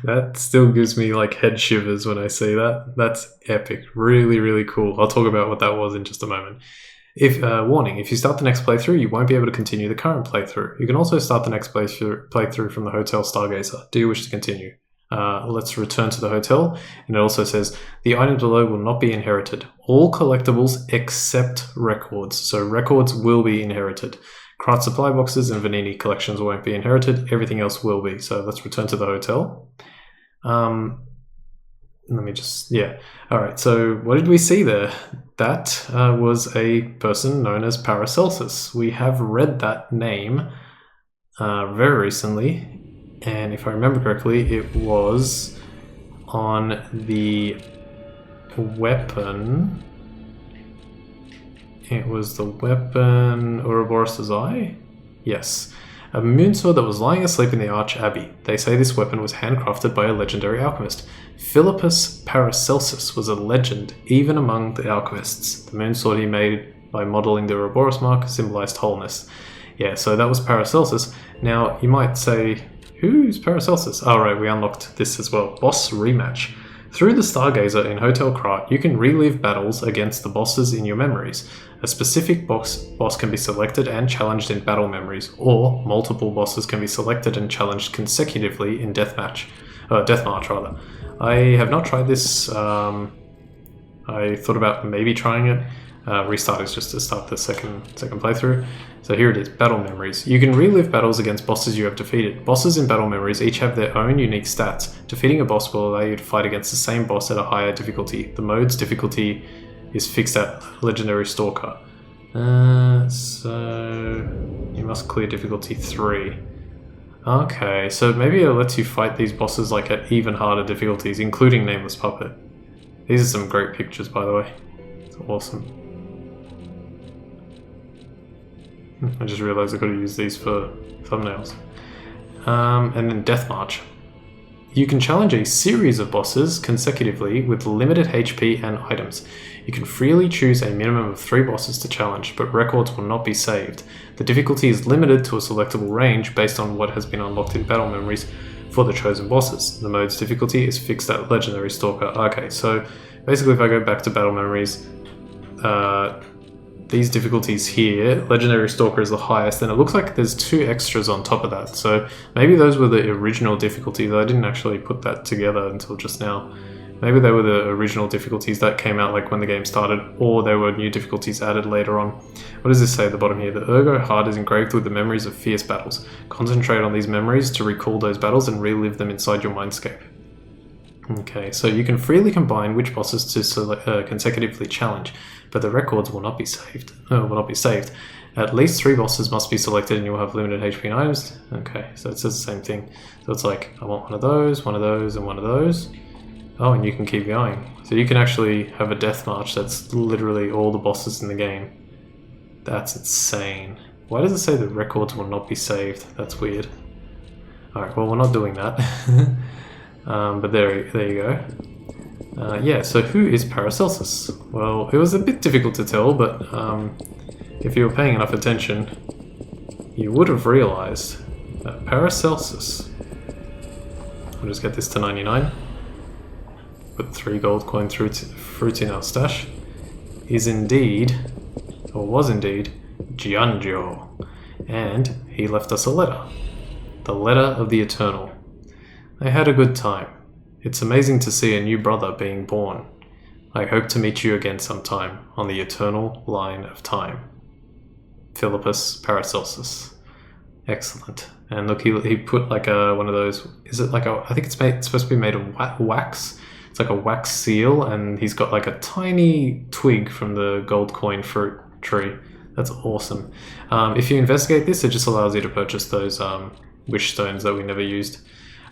That still gives me like head shivers when I see that. That's epic. Really, really cool. I'll talk about what that was in just a moment. Warning, if you start the next playthrough, you won't be able to continue the current playthrough. You can also start the next playthrough from the Hotel Stargazer. Do you wish to continue? Let's return to the hotel. And it also says, the items below will not be inherited. All collectibles except records. So records will be inherited. Krat supply boxes and Vanini collections won't be inherited. Everything else will be. So let's return to the hotel. Alright, so what did we see there? That was a person known as Paracelsus. We have read that name very recently, and if I remember correctly, it was on the weapon. It was the weapon Ouroboros' Eye? Yes. A moonsword that was lying asleep in the Arch Abbey. They say this weapon was handcrafted by a legendary alchemist. Philippus Paracelsus was a legend, even among the alchemists. The moonsword he made by modelling the Ouroboros mark symbolized wholeness. Yeah, so that was Paracelsus. Now, you might say, who's Paracelsus? Oh, right, we unlocked this as well. Boss rematch. Through the Stargazer in Hotel Krat, you can relive battles against the bosses in your memories. A specific boss can be selected and challenged in battle memories, or multiple bosses can be selected and challenged consecutively in Deathmarch. I have not tried this. I thought about maybe trying it. Restart is just to start the second playthrough. So here it is, battle memories. You can relive battles against bosses you have defeated. Bosses in battle memories each have their own unique stats. Defeating a boss will allow you to fight against the same boss at a higher difficulty. The mode's difficulty is fixed at Legendary Stalker. So you must clear difficulty 3. Okay, so maybe it lets you fight these bosses like at even harder difficulties, including Nameless Puppet. These are some great pictures, by the way. It's awesome. I just realized I could have used these for thumbnails. And then Deathmarch. You can challenge a series of bosses consecutively with limited HP and items. You can freely choose a minimum of 3 bosses to challenge, but records will not be saved. The difficulty is limited to a selectable range based on what has been unlocked in battle memories for the chosen bosses. The mode's difficulty is fixed at Legendary Stalker. Okay, so basically if I go back to battle memories, these difficulties here, Legendary Stalker is the highest, and it looks like there's 2 extras on top of that. So maybe those were the original difficulties. I didn't actually put that together until just now. Maybe they were the original difficulties that came out like when the game started, or there were new difficulties added later on. What does this say at the bottom here? The Ergo heart is engraved with the memories of fierce battles. Concentrate on these memories to recall those battles and relive them inside your mindscape. Okay, so you can freely combine which bosses to consecutively challenge, but the records will not be saved. At least 3 bosses must be selected and you'll have limited HP and items. Okay, so it says the same thing. So it's like, I want one of those, and one of those. Oh, and you can keep going. So you can actually have a death march that's literally all the bosses in the game. That's insane. Why does it say the records will not be saved? That's weird. Alright, well, we're not doing that. But there you go. Yeah, so who is Paracelsus? Well, it was a bit difficult to tell, but if you were paying enough attention, you would have realized that Paracelsus, I'll just get this to 99, put 3 gold coin fruits in our stash, is indeed, or was indeed, Giangio, and he left us a letter. The letter of the Eternal. I had a good time. It's amazing to see a new brother being born. I hope to meet you again sometime on the eternal line of time. Philippus Paracelsus. Excellent. And look, he put like one of those, is it like I think it's supposed to be made of wax. It's like a wax seal, and he's got like a tiny twig from the gold coin fruit tree. That's awesome. If you investigate this, it just allows you to purchase those wish stones that we never used.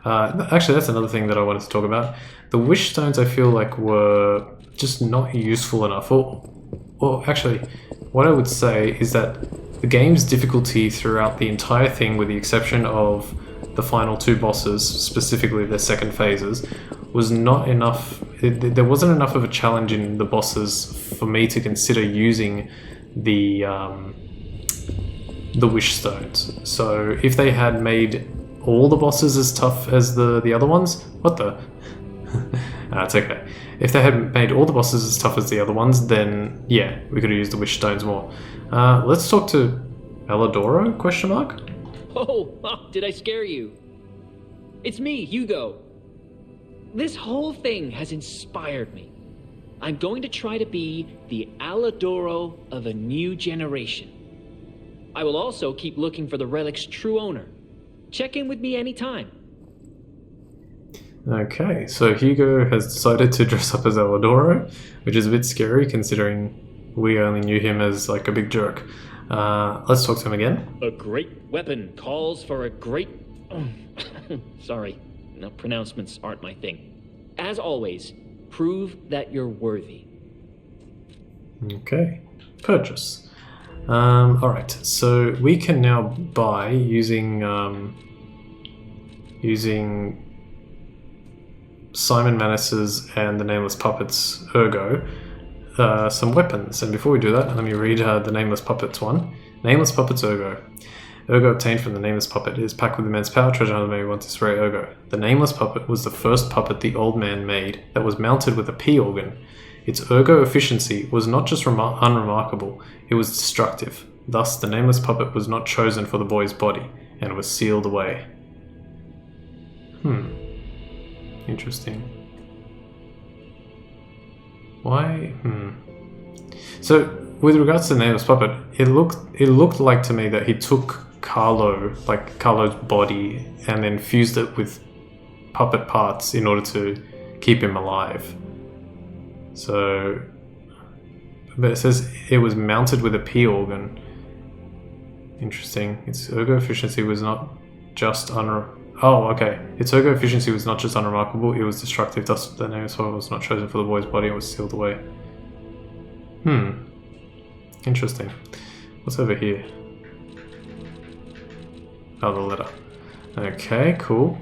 Actually, that's another thing that I wanted to talk about. The wish stones I feel like were just not useful enough. Or actually, what I would say is that the game's difficulty throughout the entire thing, with the exception of the final 2 bosses, specifically their second phases, was not enough. There wasn't enough of a challenge in the bosses for me to consider using the wish stones. So if they had made all the bosses as tough as the other ones, what the? It's okay. If they had made all the bosses as tough as the other ones, then yeah, we could have used the wish stones more. Let's talk to Elidoro? Question mark.
Oh, did I scare you? It's me, Hugo. This whole thing has inspired me. I'm going to try to be the Alidoro of a new generation. I will also keep looking for the relic's true owner. Check in with me anytime.
Okay, so Hugo has decided to dress up as Elidoro, which is a bit scary considering we only knew him as like a big jerk. Let's talk to him again.
A great weapon calls for a great... Sorry, no, pronouncements aren't my thing. As always, prove that you're worthy.
Okay, purchase. Alright, so we can now buy using Simon Manus's and the Nameless Puppets Ergo some weapons. And before we do that, let me read the Nameless Puppets one. Nameless Puppets Ergo. Ergo obtained from the Nameless Puppet. It is packed with immense power, treasure hunter may want to spray Ergo. The Nameless Puppet was the first puppet the old man made that was mounted with a P organ. Its ergo efficiency was not just unremarkable, it was destructive. Thus, the Nameless Puppet was not chosen for the boy's body, and was sealed away. Interesting. Why? So, with regards to the Nameless Puppet, it looked like to me that he took Carlo's body, and then fused it with puppet parts in order to keep him alive. So, but it says it was mounted with a P organ. Interesting. Its ergo efficiency was not just Its ergo efficiency was not just unremarkable, it was destructive. Thus, the Nameless Puppet was not chosen for the boy's body and was sealed away. Interesting. What's over here? Oh, the letter. Okay, cool.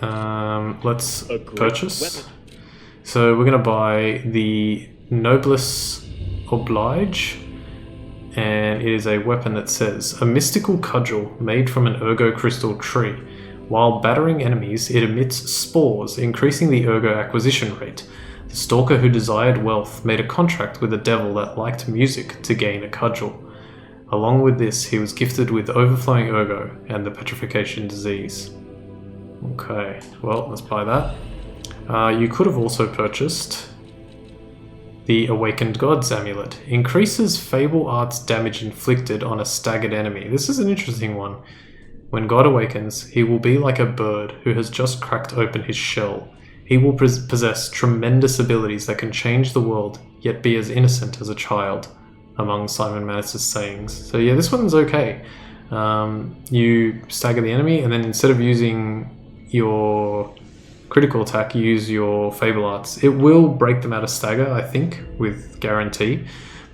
Let's purchase. So we're going to buy the Noblesse Oblige, and it is a weapon that says, a mystical cudgel made from an ergo crystal tree. While battering enemies, it emits spores, increasing the ergo acquisition rate. The stalker who desired wealth made a contract with a devil that liked music to gain a cudgel. Along with this, he was gifted with overflowing ergo and the petrification disease. Okay, well, let's buy that. You could have also purchased the Awakened Gods Amulet. Increases Fable Art's damage inflicted on a staggered enemy. This is an interesting one. When God awakens, he will be like a bird who has just cracked open his shell. He will possess tremendous abilities that can change the world, yet be as innocent as a child, among Simon Manus's sayings. So yeah, this one's okay. You stagger the enemy, and then instead of using your critical attack, use your Fable Arts. It will break them out of stagger, I think, with guarantee,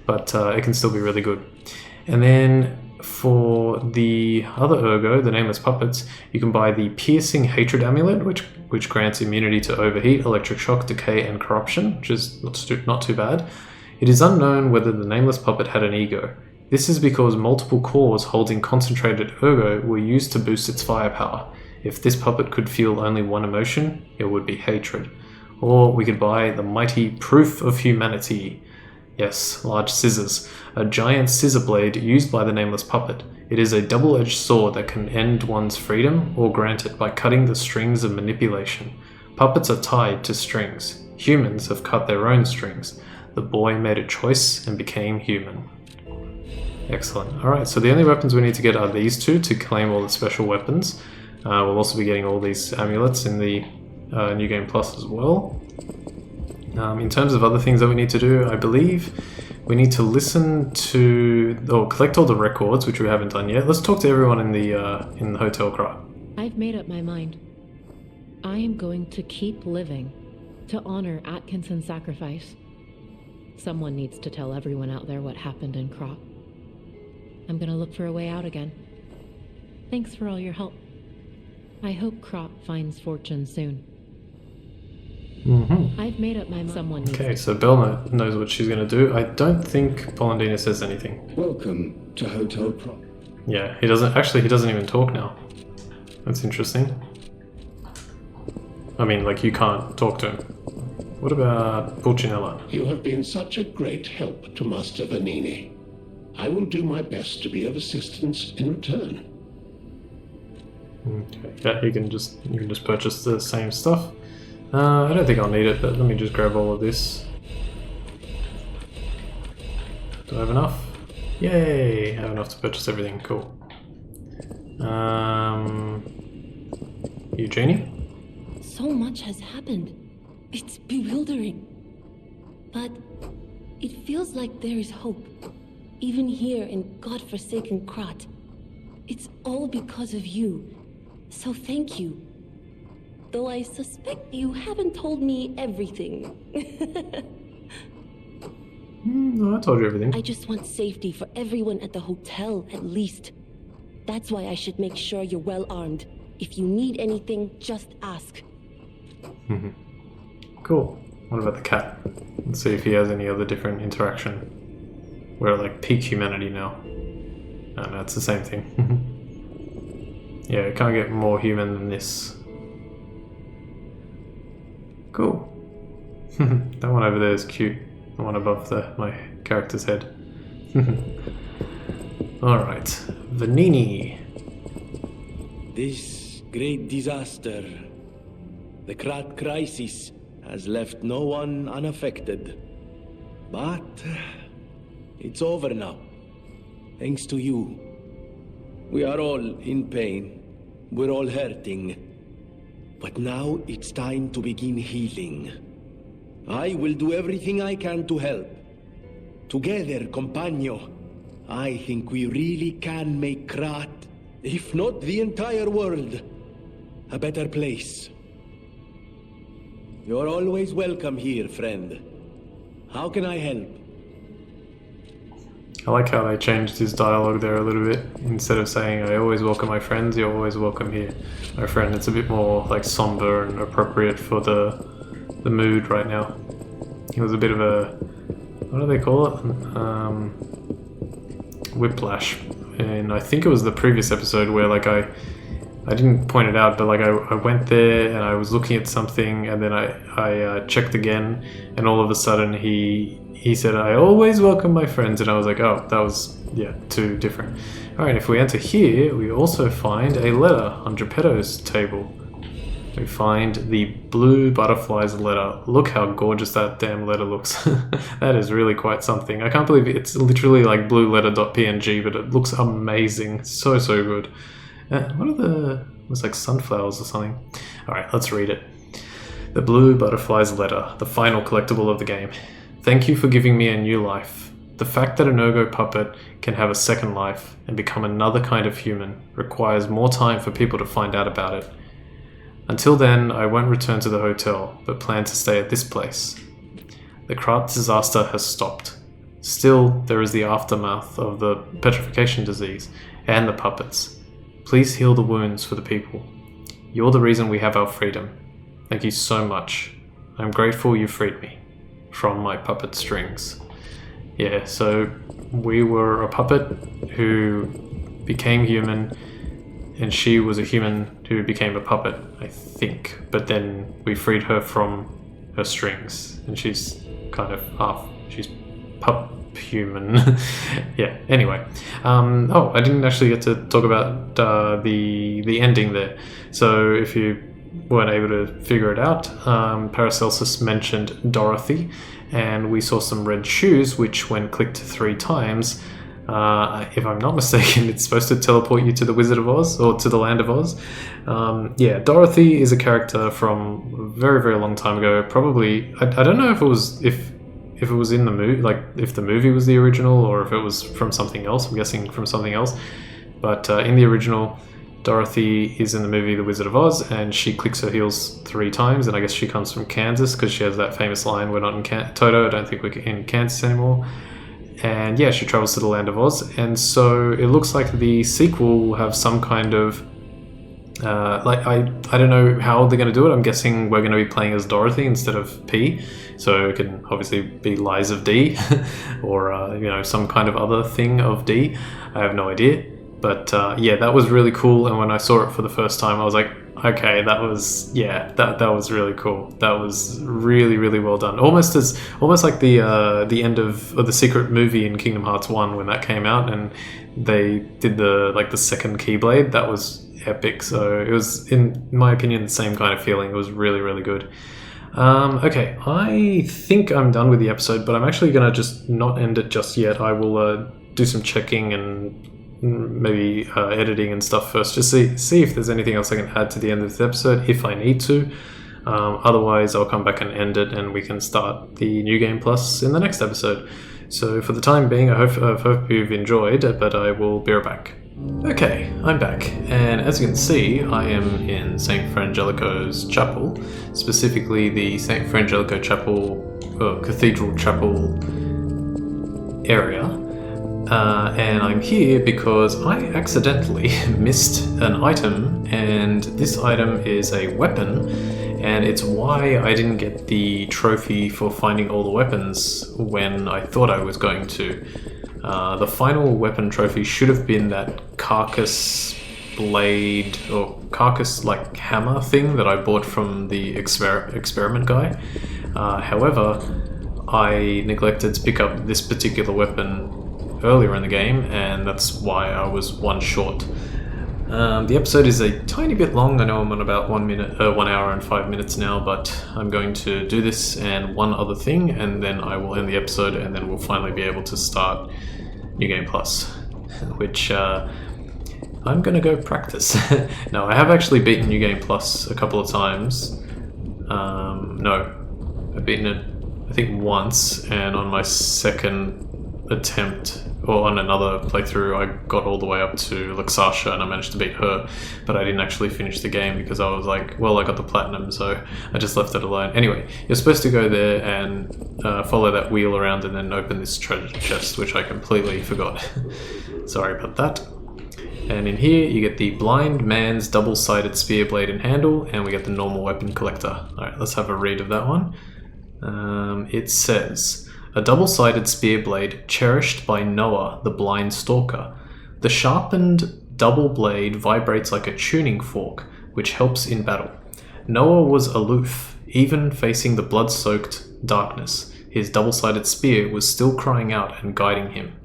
but it can still be really good. And then for the other Ergo, the Nameless Puppets, you can buy the Piercing Hatred Amulet, which grants immunity to overheat, electric shock, decay, and corruption, which is not too bad. It is unknown whether the Nameless Puppet had an ego. This is because multiple cores holding concentrated Ergo were used to boost its firepower. If this puppet could feel only one emotion, it would be hatred. Or we could buy the mighty Proof of Humanity. Yes, large scissors. A giant scissor blade used by the Nameless Puppet. It is a double-edged sword that can end one's freedom or grant it by cutting the strings of manipulation. Puppets are tied to strings. Humans have cut their own strings. The boy made a choice and became human. Excellent. Alright, so the only weapons we need to get are these two to claim all the special weapons. We'll also be getting all these amulets in the New Game Plus as well. In terms of other things that we need to do, I believe we need to listen to or collect all the records, which we haven't done yet. Let's talk to everyone in the Hotel Krat.
I've made up my mind. I am going to keep living to honor Atkinson's sacrifice. Someone needs to tell everyone out there what happened in Krat. I'm gonna look for a way out again. Thanks for all your help. I hope Krat finds fortune soon. I've made up my mind. Someone needs
Okay, so Belle knows what she's going to do. I don't think Polendina says anything.
Welcome to Hotel Krat.
Yeah, he doesn't even talk now. That's interesting. I mean, like, you can't talk to him. What about Pulcinella?
You have been such a great help to Master Vanini. I will do my best to be of assistance in return.
Okay, yeah, you can just purchase the same stuff. I don't think I'll need it, but let me just grab all of this. Do I have enough? Yay! I have enough to purchase everything. Cool. Eugenie?
So much has happened. It's bewildering. But it feels like there is hope. Even here in godforsaken Krat. It's all because of you. So thank you. Though I suspect you haven't told me everything.
No, I told you everything.
I just want safety for everyone at the hotel, at least. That's why I should make sure you're well armed. If you need anything, just ask.
Cool. What about the cat? Let's see if he has any other different interaction. We're at like peak humanity now. No, it's the same thing. Yeah, it can't get more human than this. Cool. That one over there is cute. The one above my character's head. Alright. Vanini.
This great disaster, the Krat crisis, has left no one unaffected. But it's over now. Thanks to you. We are all in pain. We're all hurting. But now it's time to begin healing. I will do everything I can to help. Together, compagno, I think we really can make Krat, if not the entire world, a better place. You're always welcome here, friend. How can I help?
I like how they changed his dialogue there a little bit. Instead of saying, I always welcome my friends, you're always welcome here, my friend. It's a bit more like somber and appropriate for the mood right now. It was a bit of a, what do they call it? Whiplash. And I think it was the previous episode where like I didn't point it out, but like I went there and I was looking at something and then I checked again and all of a sudden he said, I always welcome my friends, and I was like, oh, that was, yeah, too different. Alright, if we enter here, we also find a letter on Geppetto's table. We find the blue butterfly's letter. Look how gorgeous that damn letter looks. That is really quite something. I can't believe it's literally like blueletter.png, but it looks amazing. So good. What are the... It's like sunflowers or something. Alright, let's read it. The blue butterfly's letter, the final collectible of the game. Thank you for giving me a new life. The fact that an Ergo puppet can have a second life and become another kind of human requires more time for people to find out about it. Until then, I won't return to the hotel, but plan to stay at this place. The Krat disaster has stopped. Still, there is the aftermath of the petrification disease and the puppets. Please heal the wounds for the people. You're the reason we have our freedom. Thank you so much. I'm grateful you freed me from my puppet strings. Yeah, so we were a puppet who became human, and she was a human who became a puppet, I think. But then we freed her from her strings, and she's kind of she's human. Yeah, anyway. I didn't actually get to talk about the ending there. So if you weren't able to figure it out, Paracelsus mentioned Dorothy, and we saw some red shoes, which when clicked 3 times, if I'm not mistaken, it's supposed to teleport you to the Wizard of Oz, or to the Land of Oz. Yeah, Dorothy is a character from a very, very long time ago. Probably, I don't know if it was in the movie, like if the movie was the original, or if it was from something else. I'm guessing from something else. But in the original, Dorothy is in the movie The Wizard of Oz, and she clicks her heels 3 times, and I guess she comes from Kansas because she has that famous line, "We're not in Toto, I don't think we're in Kansas anymore." And yeah, she travels to the Land of Oz, and so it looks like the sequel will have some kind of I don't know how they're going to do it. I'm guessing we're going to be playing as Dorothy instead of P, so it can obviously be Lies of D or some kind of other thing of D. I have no idea, but yeah, that was really cool. And when I saw it for the first time, I was like, okay, that was really cool. That was really, really well done. Almost like the end of the secret movie in Kingdom Hearts 1 when that came out, and they did the second Keyblade. That was epic. So it was, in my opinion, the same kind of feeling. It was really, really good. Okay, I think I'm done with the episode, but I'm actually going to just not end it just yet. I will do some checking and maybe editing and stuff first, just see if there's anything else I can add to the end of this episode if I need to. Otherwise, I'll come back and end it, and we can start the New Game Plus in the next episode. So for the time being, I hope you've enjoyed, but I will be right back. Okay, I'm back, and as you can see, I am in St. Frangelico's chapel, specifically the St. Frangelico Chapel, Cathedral Chapel area. And I'm here because I accidentally missed an item, and this item is a weapon, and it's why I didn't get the trophy for finding all the weapons when I thought I was going to. The final weapon trophy should have been that carcass blade, or carcass like hammer thing that I bought from the experiment guy. However, I neglected to pick up this particular weapon earlier in the game, and that's why I was 1 short. The episode is a tiny bit long. I know I'm on about 1 hour and 5 minutes now, but I'm going to do this and one other thing, and then I will end the episode, and then we'll finally be able to start New Game Plus, which I'm gonna go practice. No, I have actually beaten New Game Plus a couple of times. No, I've beaten it I think once, and on my second attempt, or on another playthrough, I got all the way up to Luxasha and I managed to beat her, but I didn't actually finish the game because I was like, well, I got the platinum, so I just left it alone. Anyway, you're supposed to go there and follow that wheel around and then open this treasure chest, which I completely forgot. Sorry about that. And in here, you get the blind man's double-sided spear blade and handle, and we get the normal weapon collector. Alright, let's have a read of that one. It says, a double-sided spear blade cherished by Noah, the blind stalker. The sharpened double blade vibrates like a tuning fork, which helps in battle. Noah was aloof, even facing the blood-soaked darkness. His double-sided spear was still crying out and guiding him.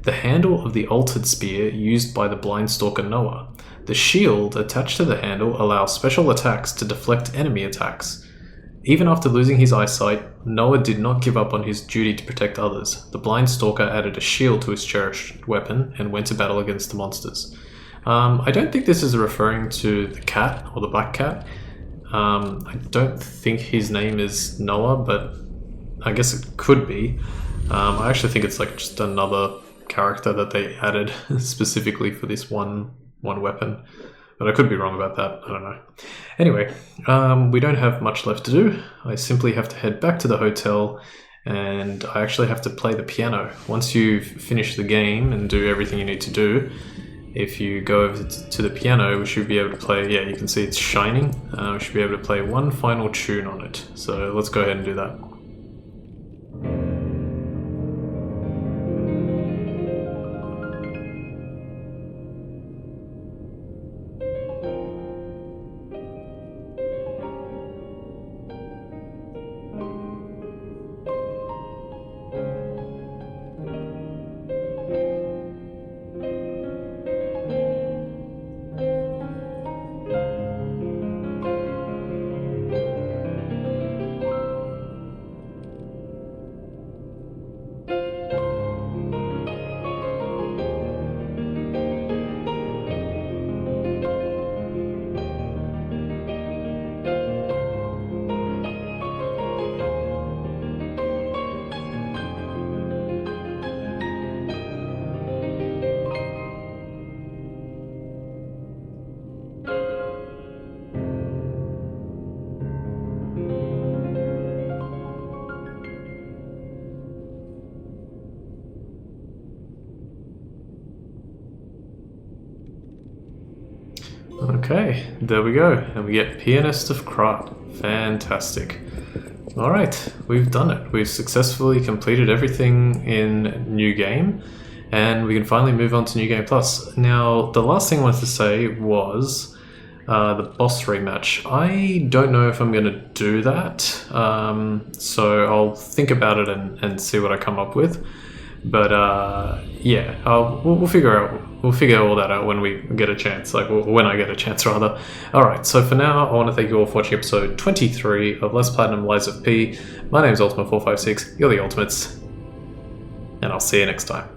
The handle of the altered spear used by the blind stalker Noah. The shield attached to the handle allows special attacks to deflect enemy attacks. Even after losing his eyesight, Noah did not give up on his duty to protect others. The blind stalker added a shield to his cherished weapon and went to battle against the monsters. I don't think this is referring to the cat, or the black cat. I don't think his name is Noah, but I guess it could be. I actually think it's like just another character that they added specifically for this one weapon. but I could be wrong about that. I don't know. Anyway, we don't have much left to do. I simply have to head back to the hotel, and I actually have to play the piano. Once you've finished the game and do everything you need to do, if you go over to the piano, we should be able to play, yeah, you can see it's shining. We should be able to play one final tune on it. So let's go ahead and do that. Okay, there we go, and we get Pianist of Krat. Fantastic. Alright, we've done it. We've successfully completed everything in New Game, and we can finally move on to New Game Plus. Now, the last thing I wanted to say was the boss rematch. I don't know if I'm going to do that, so I'll think about it and see what I come up with. But yeah, we'll figure all that out when we get a chance, when I get a chance rather. Alright, so for now, I want to thank you all for watching episode 23 of Less Platinum Lies of P. My name is Ultima456, you're the Ultimates, and I'll see you next time.